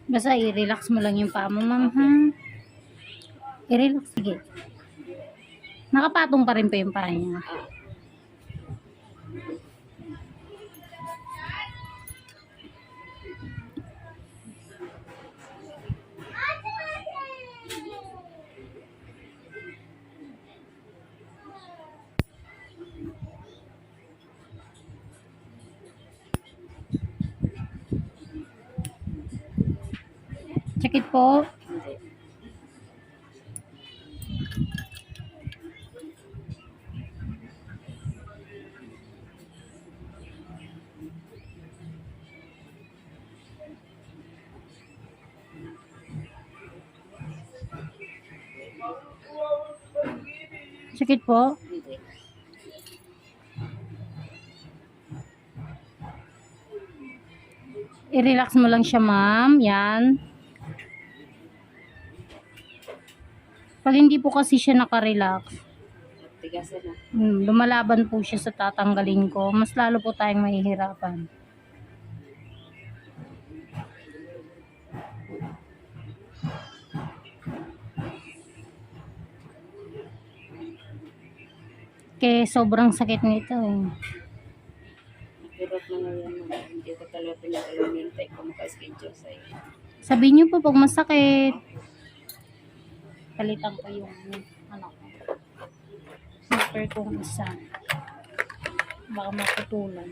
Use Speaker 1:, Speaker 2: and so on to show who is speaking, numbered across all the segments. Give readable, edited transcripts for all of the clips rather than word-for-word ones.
Speaker 1: Basta i-relax mo lang yung paa mo, ma'am, ha? I-relax, sige. Nakapatong pa rin pa yung paa niya. Sakit po. Sakit po. I-relax mo lang siya, ma'am. Yan. Pag hindi po kasi siya nakarelax, lumalaban po siya sa tatanggalin ko. Mas lalo po tayong mahihirapan. Kaya sobrang sakit nito eh.
Speaker 2: Hirap na ngayon. Hindi ko talaga pinag-alamintay kung maka-schedule sa'yo.
Speaker 1: Sabihin niyo po pag masakit. Palitan ko yung ano ko. Super kong isa. Baka maputulan.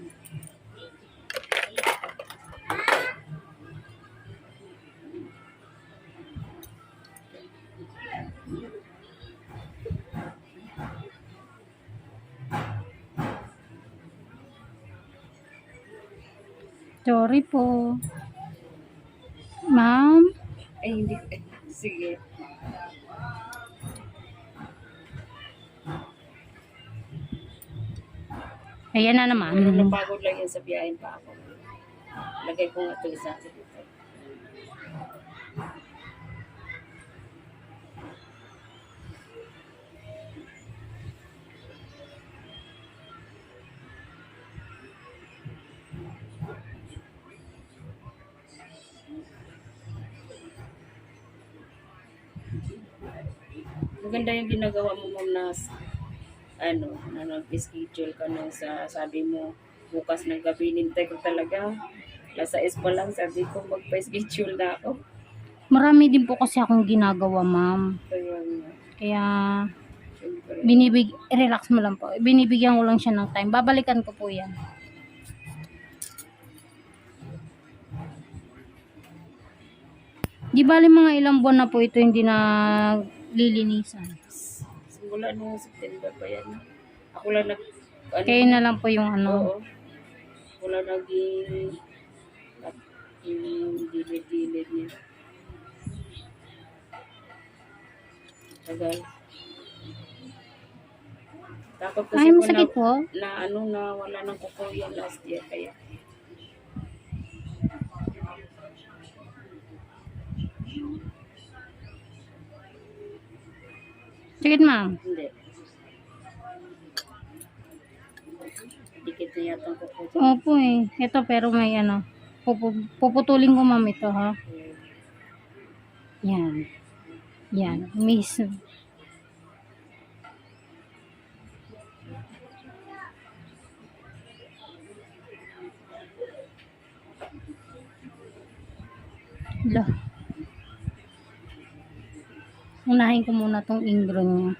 Speaker 1: Sorry po. Ma'am?
Speaker 2: Ay, hindi. Sige.
Speaker 1: Ayan na naman.
Speaker 2: Napagod lang yan sa biyahin pa ako. Lagay ko nga ito isa sa dito. Maganda yung ginagawa mo, ma'am, na na nag-schedule ka na sa sabi mo bukas ng gabi. Nintay ko talaga. Nasa S pa lang sabi ko magpa-schedule na ako.
Speaker 1: Marami din po kasi akong ginagawa, ma'am. Kaya relax mo lang po. Binibigyan ko lang siya ng time. Babalikan ko po yan. Di bali mga ilang buwan na po ito hindi na lilinisan.
Speaker 2: Simula nung September pa yan. Ako lang
Speaker 1: Kayo na lang po yung ano.
Speaker 2: Oo. Ako lang yung dilid niya. Tagal. Takot kasi
Speaker 1: Ay, masakit po.
Speaker 2: Na wala nang kuko yan last year kaya.
Speaker 1: Sakit, ma'am.
Speaker 2: Hindi. Dikit na yata ang kuko.
Speaker 1: Opo eh. Ito pero may ano. Puputulin ko, ma'am, ito ha. Yan. Yan. Miss. Lah. Unahin ko muna tong ingron niya.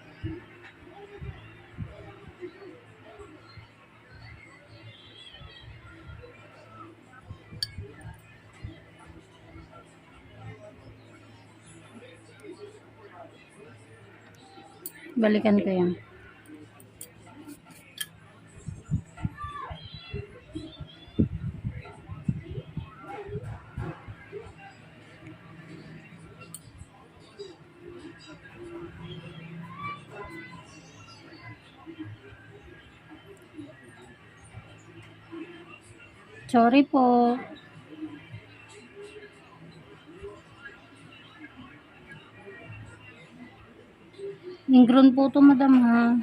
Speaker 1: Balikan ko yan. Sorry po. Ingron po to, madam, ha.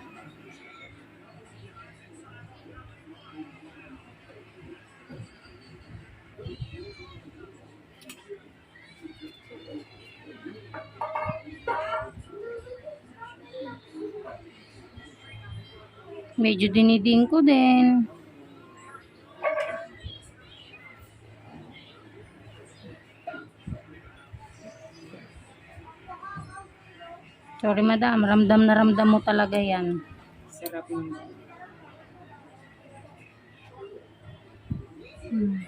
Speaker 1: Medyo dinidin ko din. Sorry madam, ramdam na ramdam mo talaga yan.
Speaker 2: Sarap yun.
Speaker 1: Hmm.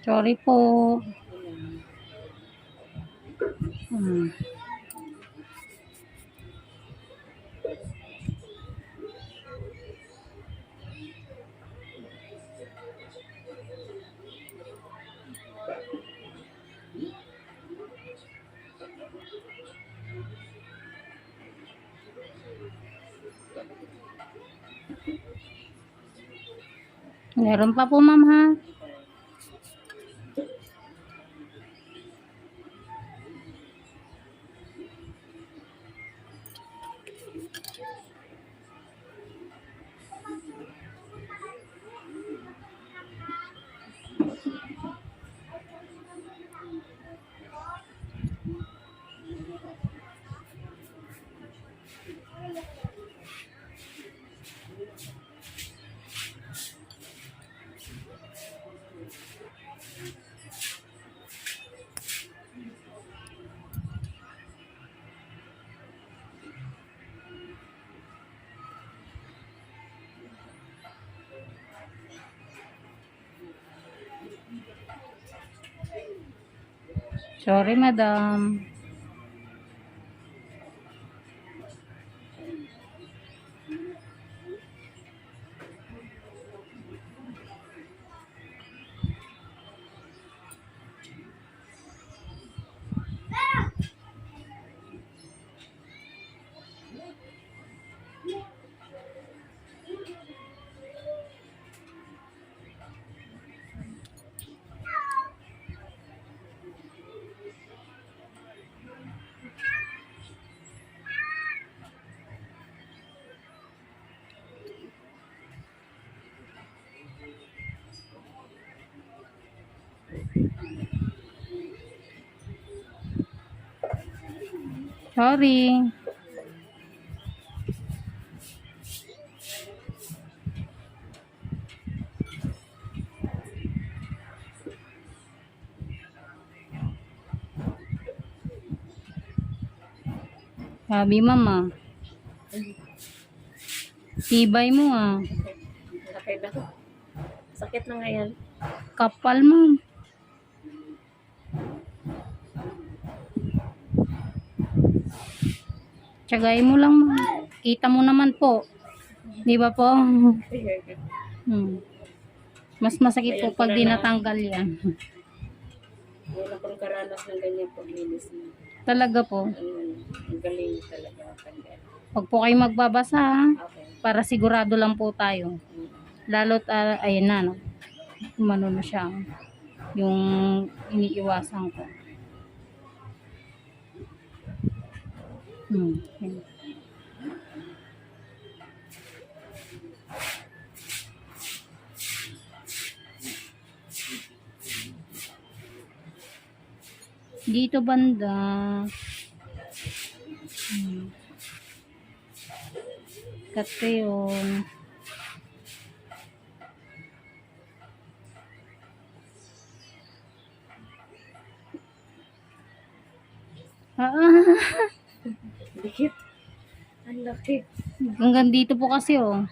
Speaker 1: Sorry po. Hmm. Meron pa po ma'am ha. Sorry madam. Sorry. Sabi mama. Tibay mo ah.
Speaker 2: Sakit na. Sakit na nga yan.
Speaker 1: Kapal ma'am. Tsagayin mo lang ma'am. Kita mo naman po. Di ba po? Hmm. Mas masakit po pag di natanggal yan.
Speaker 2: Wala pang karanas ng ganyan paglinis na.
Speaker 1: Talaga po.
Speaker 2: Ang galing talaga tanggal.
Speaker 1: Huwag po kayo magbabasa ha.
Speaker 2: Okay.
Speaker 1: Para sigurado lang po tayo. Lalo't ayun na no. Umano na siya. Yung iniiwasan ko. Yun. Dito banda. Cut ko yun.
Speaker 2: Dikit. Ang laki.
Speaker 1: Hanggang dito po kasi oh.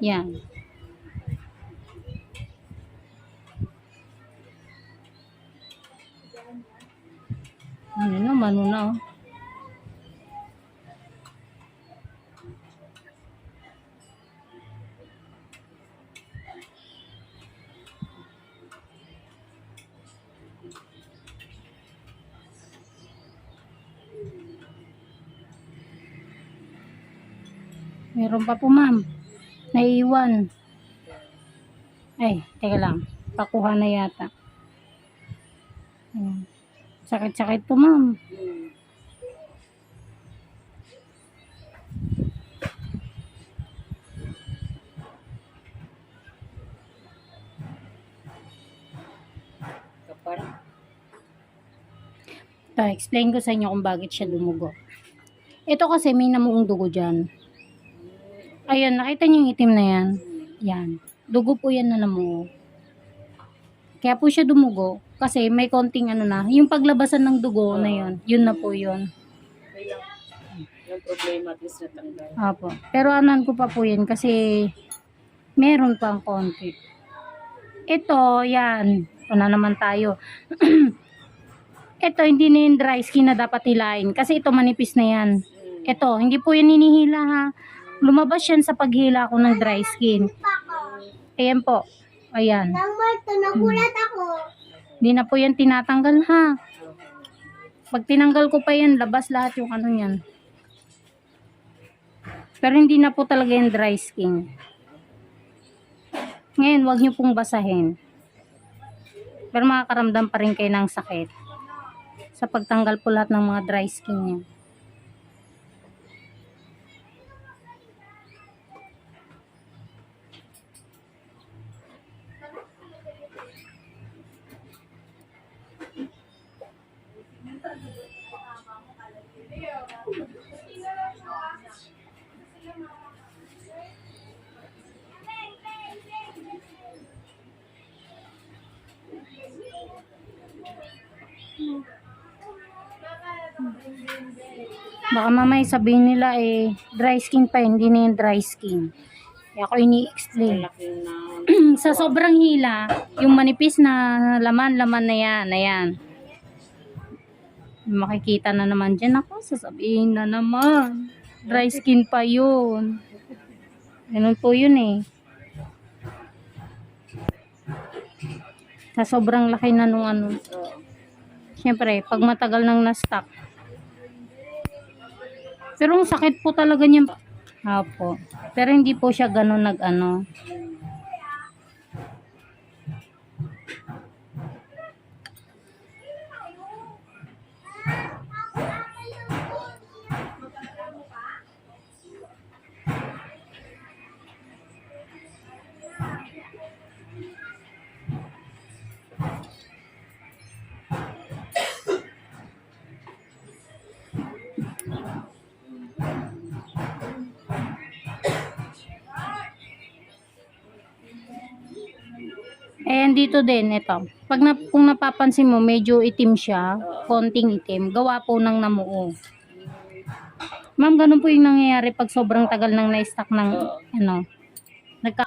Speaker 1: Yan. Ano na, mano na oh. Meron pa po ma'am. Naiiwan. Ay, teka lang. Pakuha na yata. Sakit-sakit po ma'am.
Speaker 2: Kapal.
Speaker 1: Explain ko sa inyo kung bakit siya dumugo. Ito kasi may namuong dugo dyan. Ayan, nakita niyo yung itim na yan? Yan. Dugo po yan na namuo. Kaya po siya dumugo kasi may konting ano na, yung paglabasan ng dugo na yun na po yun.
Speaker 2: Kaya yung problema at least natanggal.
Speaker 1: Apo. Pero anan ko pa po yun kasi meron pang konti. Ito, yan. Ito na naman tayo. Ito, hindi na yung dry skin na dapat hilain kasi ito manipis na yan. Ito, hindi po yan hinihila ha. Lumabas yan sa paghila ko ng dry skin. Ayan po. Ayan.
Speaker 3: Nagulat ako.
Speaker 1: Hindi na po yan tinatanggal ha. Pag tinanggal ko pa yan, labas lahat yung ano yan. Pero hindi na po talaga yung dry skin. Ngayon, wag nyo pong basahin. Pero makakaramdam pa rin kayo ng sakit. Sa pagtanggal po lahat ng mga dry skin niya. Baka mamaya sabihin nila dry skin pa, hindi na yung dry skin. Kaya ako ini-explain.
Speaker 2: Malaking na
Speaker 1: Sa sobrang hila, yung manipis na laman na yan, ayan. Makikita na naman dyan ako, sasabihin na naman. Dry skin pa yun. Ganun po yun eh. Sa sobrang laki na nung ano. Siyempre, pag matagal nang na-stock. Pero ang sakit po talaga niya. Apo. Pero hindi po siya ganun nag-ano. Ayan dito din, ito. Kung napapansin mo, medyo itim siya. Konting itim. Gawa po ng namuo. Ma'am, ganun po yung nangyayari pag sobrang tagal nang na-stock ng, ano, nagka...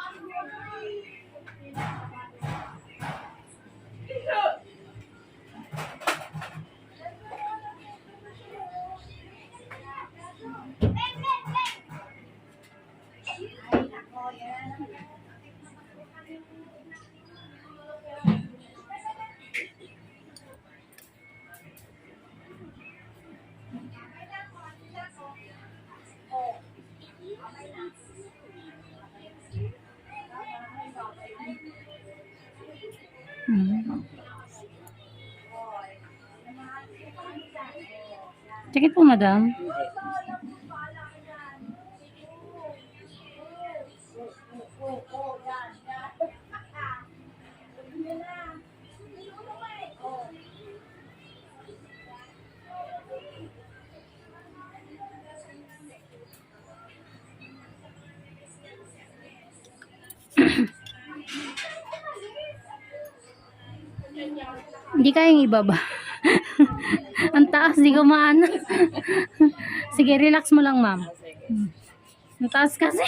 Speaker 1: Sakit po, madam. Hindi kayang ibaba. Ang taas, di ko maano. Sige, relax mo lang, ma'am. Ang taas kasi.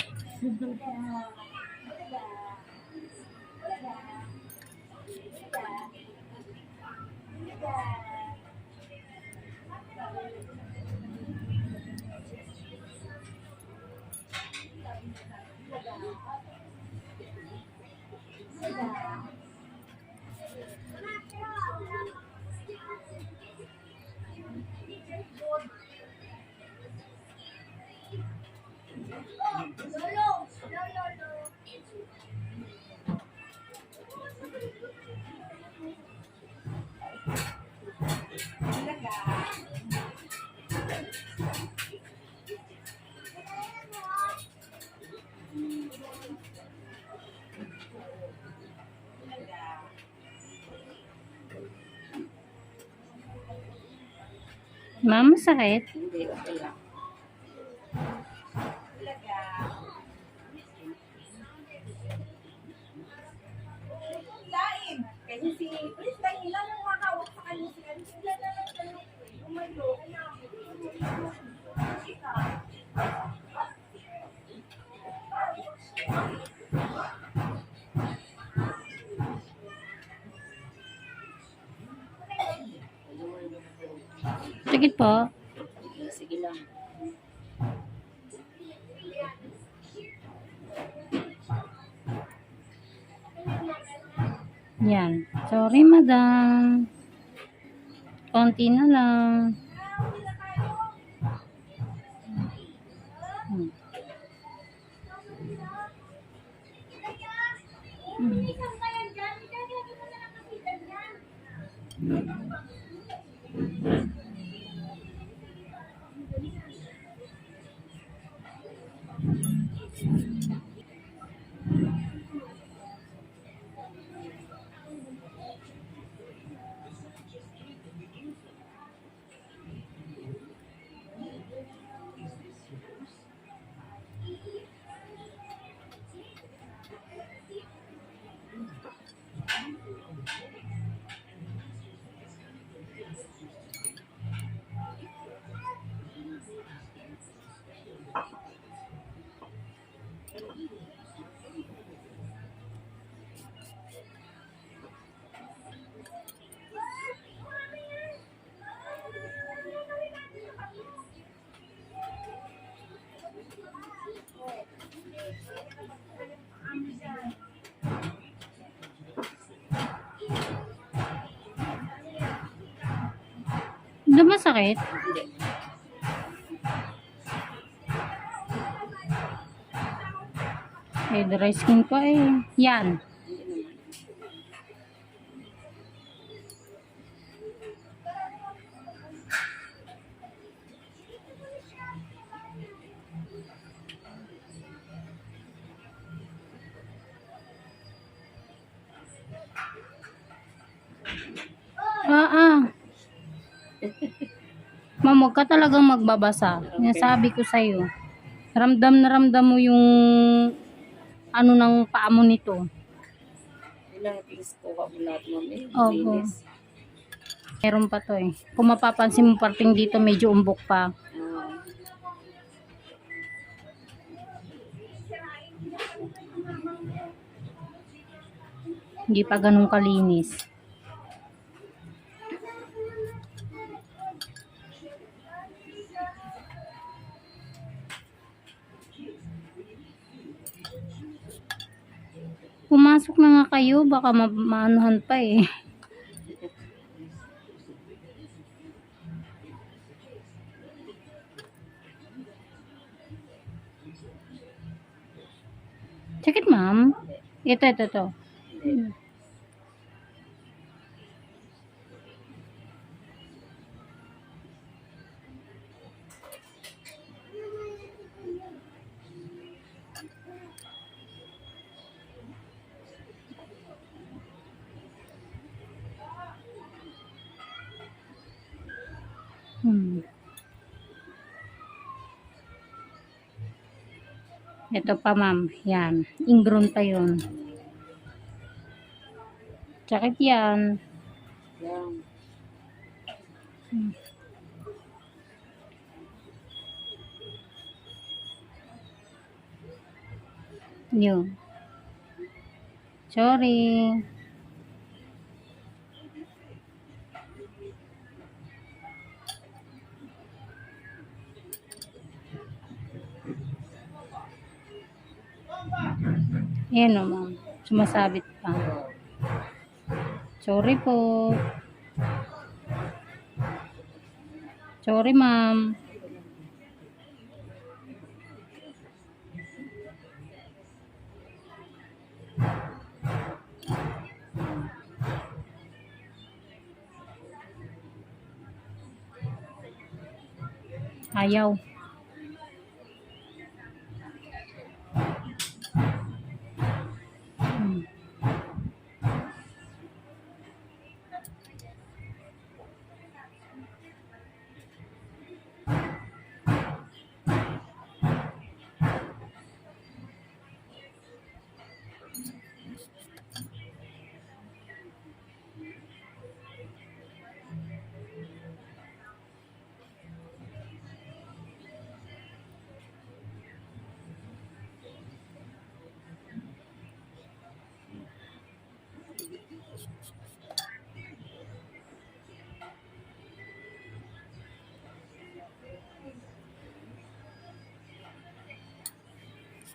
Speaker 1: Ma'am, masakit?
Speaker 2: hindi, okay lang.
Speaker 1: Sakit po.
Speaker 2: Sige lang.
Speaker 1: Yan. Sorry, madam. Konti na lang. Hmm. Hmm. Hindi masakit?
Speaker 2: Hindi.
Speaker 1: Eh, dry skin ko eh. Yan.
Speaker 2: Hindi naman.
Speaker 1: Ma'am, huwag ka talagang magbabasa. Yan sabi ko sa'yo. Ramdam na ramdam mo yung ano ng paa mo nito.
Speaker 2: Ilang at least kuha mo lahat, mami.
Speaker 1: Opo.
Speaker 2: Linis.
Speaker 1: Meron pa to eh. Kung mapapansin mo parting dito, medyo umbok pa.
Speaker 2: Ah,
Speaker 1: Hindi pa ganun kalinis. Pumasok na nga kayo, baka maanuhan pa eh. Sakit, ma'am. Ito. Hmm. Ito pa, ma'am. Yan. Ingrown pa yun. Sakit yan.
Speaker 2: yan.
Speaker 1: Yun. Sorry. Ayan o, ma'am. Sumasabit pa. Sorry po. Sorry, ma'am. Ayaw. Hmm.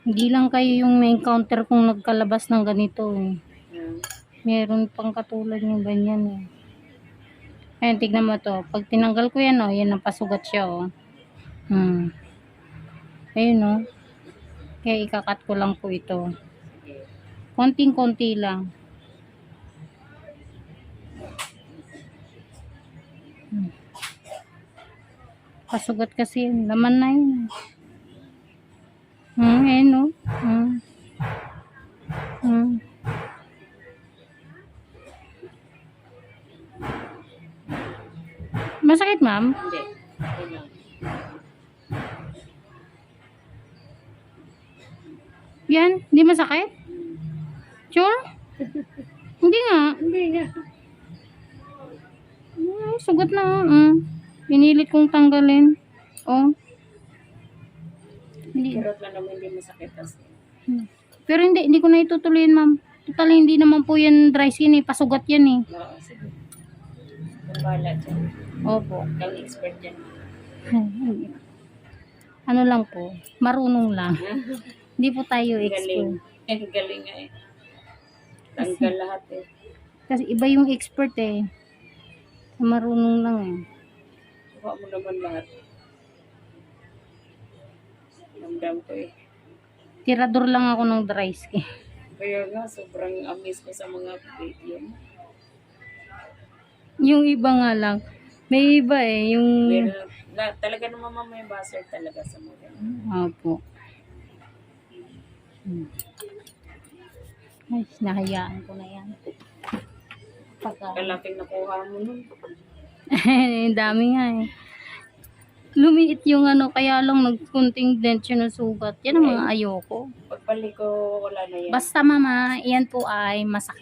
Speaker 1: Hindi lang kayo yung na-encounter kung nagkalabas ng ganito eh.
Speaker 2: Ah,
Speaker 1: Meron pang katulad yung ganyan eh. Ayan, tignan mo to. Pag tinanggal ko yan, oh, yan ang pasugat siya, oh. Ayun, oh. Kaya ikakat ko lang po ito.
Speaker 2: sige.
Speaker 1: Konting-konti lang. Pasugat kasi yun. Laman na yun. Ayun, oh. Masakit, ma'am?
Speaker 2: Hindi. Okay lang.
Speaker 1: Yan? Hindi masakit? Sure? Hindi nga.
Speaker 2: Hindi nga.
Speaker 1: Sugat na. Pinilit kong tanggalin. Oh. Hindi.
Speaker 2: Kirot lang naman hindi masakit kasi.
Speaker 1: Pero hindi ko na itutuloyin, ma'am. Total, hindi naman po yan dry skin eh. Pasugat yan eh.
Speaker 2: Oo, sige. Kung bahala dyan.
Speaker 1: Opo.
Speaker 2: Kang expert dyan.
Speaker 1: Ano lang po. Marunong lang. Hindi po tayo
Speaker 2: Galing.
Speaker 1: expert.
Speaker 2: Galing nga eh. Tanggal lahat eh.
Speaker 1: Kasi iba yung expert eh. Marunong lang eh.
Speaker 2: Kuha mo naman lahat. Namdam ko eh.
Speaker 1: Tirador lang ako ng dry skin.
Speaker 2: Kaya nga, sobrang amaze ko sa mga video.
Speaker 1: Yung iba nga lang. May iba eh. Yung...
Speaker 2: Pero talaga naman may buzzer talaga sa mga ganun.
Speaker 1: Opo. Ay, nahayaan ko na yan. Pagka...
Speaker 2: Kalaking nakuha mo nun.
Speaker 1: Dami nga eh. Lumiit yung ano, kaya lang nagkunting dent yun ng sugat. Yan ang mga ayoko.
Speaker 2: Pagpaliko, wala na yan.
Speaker 1: Basta mama, yan po ay masakit.